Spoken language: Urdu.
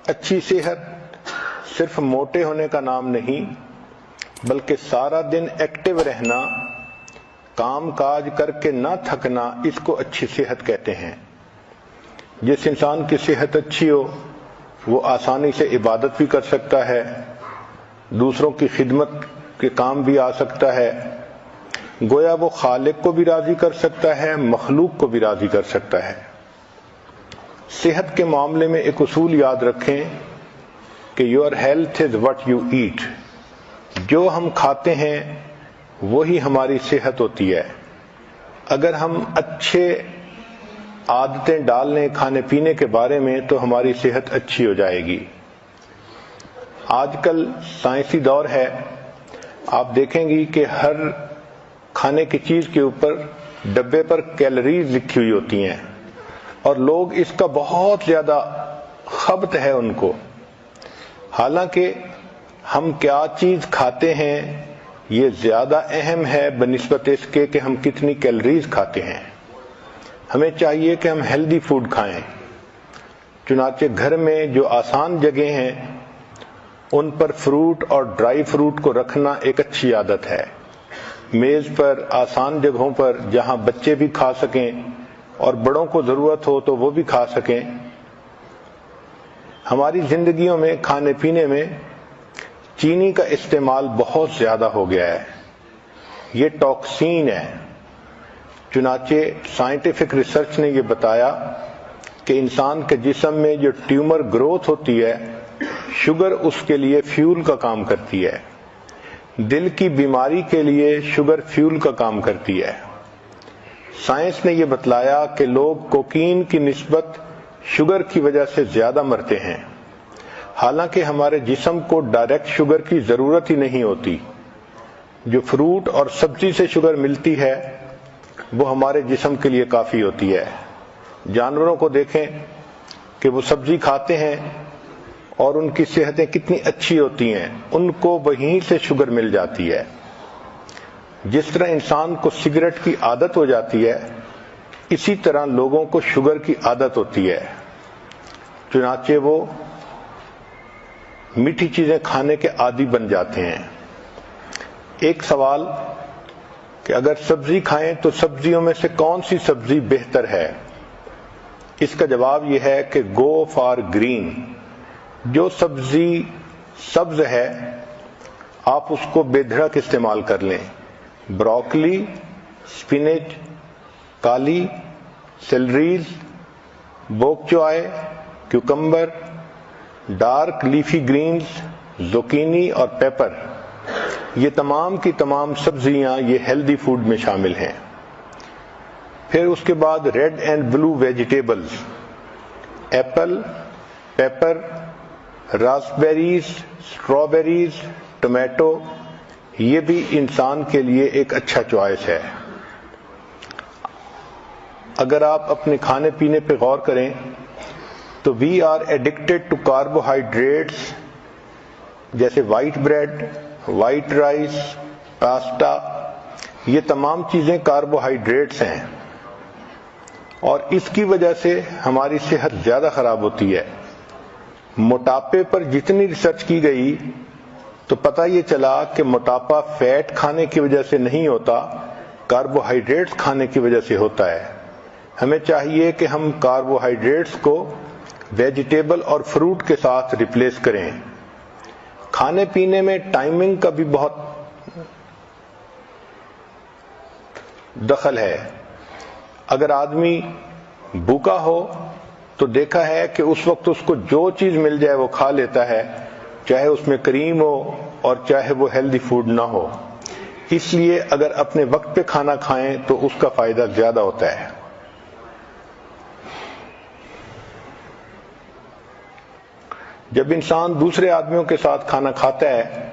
اچھی صحت صرف موٹے ہونے کا نام نہیں، بلکہ سارا دن ایکٹیو رہنا، کام کاج کر کے نہ تھکنا، اس کو اچھی صحت کہتے ہیں۔ جس انسان کی صحت اچھی ہو وہ آسانی سے عبادت بھی کر سکتا ہے، دوسروں کی خدمت کے کام بھی آ سکتا ہے، گویا وہ خالق کو بھی راضی کر سکتا ہے، مخلوق کو بھی راضی کر سکتا ہے۔ صحت کے معاملے میں ایک اصول یاد رکھیں کہ your health is what you eat, جو ہم کھاتے ہیں وہی ہماری صحت ہوتی ہے۔ اگر ہم اچھے عادتیں ڈال لیں کھانے پینے کے بارے میں تو ہماری صحت اچھی ہو جائے گی۔ آج کل سائنسی دور ہے، آپ دیکھیں گی کہ ہر کھانے کی چیز کے اوپر ڈبے پر کیلوریز لکھی ہوئی ہوتی ہیں، اور لوگ اس کا بہت زیادہ خبط ہے ان کو۔ حالانکہ ہم کیا چیز کھاتے ہیں یہ زیادہ اہم ہے بنسبت اس کے کہ ہم کتنی کیلوریز کھاتے ہیں۔ ہمیں چاہیے کہ ہم ہیلدی فوڈ کھائیں، چنانچہ گھر میں جو آسان جگہیں ہیں ان پر فروٹ اور ڈرائی فروٹ کو رکھنا ایک اچھی عادت ہے۔ میز پر آسان جگہوں پر جہاں بچے بھی کھا سکیں اور بڑوں کو ضرورت ہو تو وہ بھی کھا سکیں۔ ہماری زندگیوں میں کھانے پینے میں چینی کا استعمال بہت زیادہ ہو گیا ہے، یہ ٹاکسین ہے۔ چنانچہ سائنٹیفک ریسرچ نے یہ بتایا کہ انسان کے جسم میں جو ٹیومر گروتھ ہوتی ہے، شوگر اس کے لیے فیول کا کام کرتی ہے۔ دل کی بیماری کے لیے شوگر فیول کا کام کرتی ہے۔ سائنس نے یہ بتلایا کہ لوگ کوکین کی نسبت شوگر کی وجہ سے زیادہ مرتے ہیں، حالانکہ ہمارے جسم کو ڈائریکٹ شوگر کی ضرورت ہی نہیں ہوتی۔ جو فروٹ اور سبزی سے شوگر ملتی ہے وہ ہمارے جسم کے لیے کافی ہوتی ہے۔ جانوروں کو دیکھیں کہ وہ سبزی کھاتے ہیں اور ان کی صحتیں کتنی اچھی ہوتی ہیں، ان کو وہیں سے شوگر مل جاتی ہے۔ جس طرح انسان کو سگریٹ کی عادت ہو جاتی ہے، اسی طرح لوگوں کو شوگر کی عادت ہوتی ہے، چنانچہ وہ میٹھی چیزیں کھانے کے عادی بن جاتے ہیں۔ ایک سوال کہ اگر سبزی کھائیں تو سبزیوں میں سے کون سی سبزی بہتر ہے؟ اس کا جواب یہ ہے کہ گو فار گرین۔ جو سبزی سبز ہے آپ اس کو بے دھڑک استعمال کر لیں۔ بروکلی، سپینچ، کالی، سیلریز، بوک چوائے، کیوکمبر، ڈارک لیفی گرینز، زوکینی اور پیپر، یہ تمام کی تمام سبزیاں یہ ہیلدی فوڈ میں شامل ہیں۔ پھر اس کے بعد red and blue vegetables, apple, pepper, raspberries, strawberries, tomato, یہ بھی انسان کے لیے ایک اچھا چوائس ہے۔ اگر آپ اپنے کھانے پینے پہ غور کریں تو we are addicted to carbohydrates, جیسے white bread, white rice, pasta, یہ تمام چیزیں کاربوہائیڈریٹس ہیں، اور اس کی وجہ سے ہماری صحت زیادہ خراب ہوتی ہے۔ موٹاپے پر جتنی ریسرچ کی گئی تو پتہ یہ چلا کہ موٹاپا فیٹ کھانے کی وجہ سے نہیں ہوتا، کاربوہائیڈریٹس کھانے کی وجہ سے ہوتا ہے۔ ہمیں چاہیے کہ ہم کاربوہائیڈریٹس کو ویجیٹیبل اور فروٹ کے ساتھ ریپلیس کریں۔ کھانے پینے میں ٹائمنگ کا بھی بہت دخل ہے۔ اگر آدمی بھوکا ہو تو دیکھا ہے کہ اس وقت اس کو جو چیز مل جائے وہ کھا لیتا ہے، چاہے اس میں کریم ہو اور چاہے وہ ہیلدی فوڈ نہ ہو۔ اس لیے اگر اپنے وقت پہ کھانا کھائیں تو اس کا فائدہ زیادہ ہوتا ہے۔ جب انسان دوسرے آدمیوں کے ساتھ کھانا کھاتا ہے